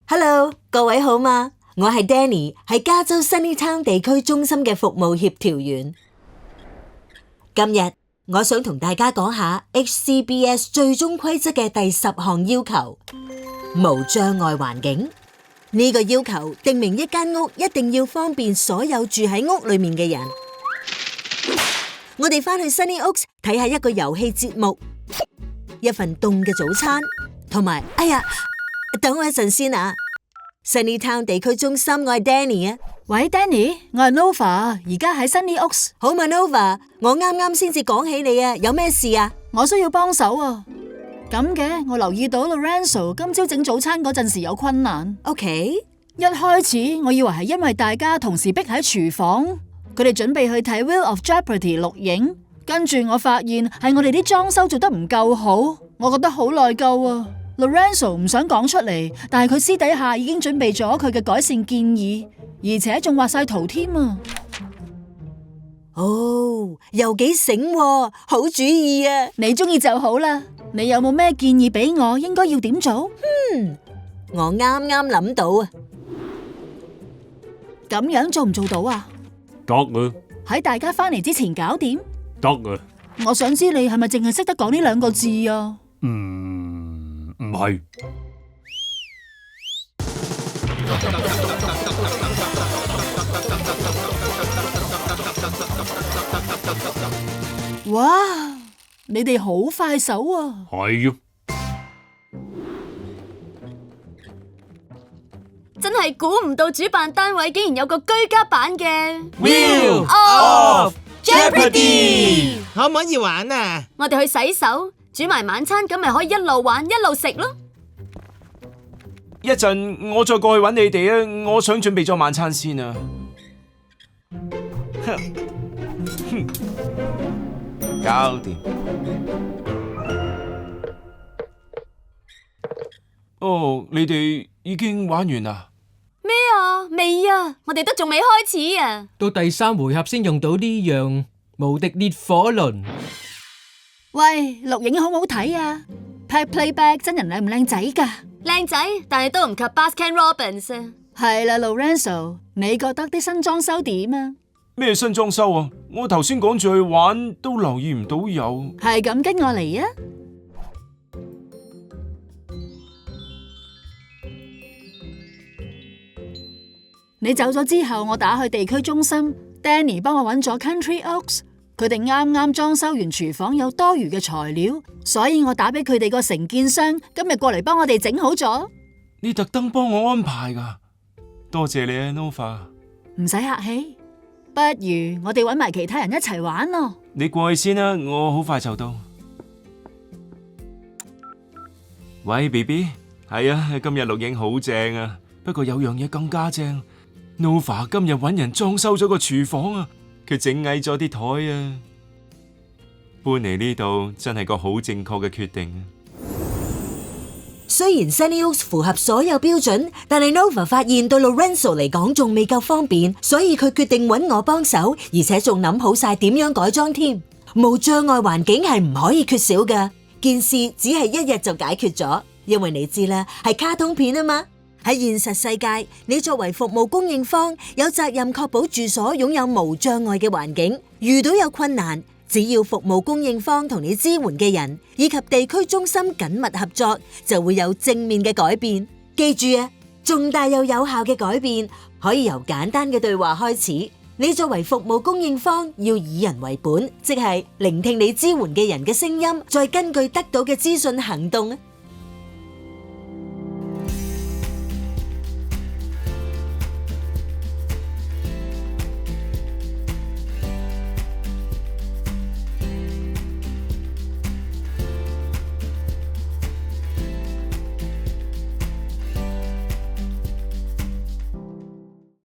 Hello，各位好嗎？我係 Danny，係加州 Sunnytown 地區中心嘅服務協調員。今日我想同大家講下 HCBS 最終規則嘅第10項要求：無障礙環境。呢個要求定明一間屋一定要方便所有住喺屋裏面嘅人。我哋返去 Sunny Oaks 睇下一個遊戲節目，一份凍嘅早餐，同埋等我一陣先啊 ！Sunnytown 地區中心，我係 Danny 啊。喂 ，Danny， 我係 Nova， 而家喺 Sunny Oaks。好嘛 ，Nova， 我啱啱先至講起你啊，有咩事啊？我需要幫手啊。咁嘅，我留意到 Lorenzo 今朝整早餐嗰陣時有困難。OK。一開始我以為係因為大家同時逼喺廚房，佢哋準備去睇 Wheel of Jeopardy 錄影，跟住我發現係我哋啲裝修做得唔夠好，我覺得好內疚啊。Lorenzo 唔想講出嚟，但係佢私底下已經準備咗佢嘅改善建議，而且仲畫晒圖添啊！哦，又幾醒喎，好主意啊！你中意就好啦。你有冇咩建議俾我？應該要點做？我啱啱諗到啊！咁樣做唔做到啊？得啊！喺大家返嚟之前搞掂？得啊！我想知你係咪淨係識得講呢2個字啊？唔係。哇！你哋好快手啊！係啊！真係估唔到主辦單位竟然有個居家版嘅 Wheel of Jeopardy， 可唔可以玩啊？我哋去洗手，煮埋晚餐，咁咪可以一路玩一路食咯。一陣我再過去揾你哋啊！我想準備咗晚餐先啊。搞掂。哦，你哋已經玩完啦？咩啊？未啊！我哋都仲未開始啊！到第3回合先用到呢樣無敵烈火輪。喂，錄影好唔好睇啊？拍 playback 真人靚唔靚仔㗎？靚仔，但係都唔及 Baskin Robbins 啊！係啦 ，Lorenzo， 你覺得啲新裝修點啊？咩新裝修啊？我頭先趕住去玩，都留意唔到有。係咁，跟我嚟啊！你走咗之後，我打去地區中心 ，Danny 幫我揾咗 Country Oaks， 佢哋啱啱裝修完廚房，有多餘嘅材料，所以我打俾佢哋個承建商，今日過嚟幫我哋整好咗。你特登幫我安排噶，多謝你啊 ，Nova。唔使客氣，不如我哋揾埋其他人一齊玩咯。你過去先啦，我好快就到。喂 ，BB， 係啊，今日錄影好正啊，不過有樣嘢更加正。Nova 今日搵人裝修咗個廚房啊，佢整矮咗啲台啊，搬嚟呢度真係個好正確嘅決定啊。雖然 Sunny Oaks 符合所有標準，但係 Nova 發現對 Lorenzo 嚟講仲未夠方便，所以佢決定搵我幫手，而且仲諗好晒點樣改裝添。無障礙環境係唔可以缺少㗎，件事只係1日就解決咗，因為你知啦，係卡通片啊嘛。喺現實世界，你作為服務供應方，有責任確保住所擁有無障礙嘅環境。遇到有困難，只要服務供應方同你支援嘅人以及地區中心緊密合作，就會有正面嘅改變。記住啊，重大又有效嘅改變可以由簡單嘅對話開始。你作為服務供應方，要以人為本，即係聆聽你支援嘅人嘅聲音，再根據得到嘅資訊行動啊。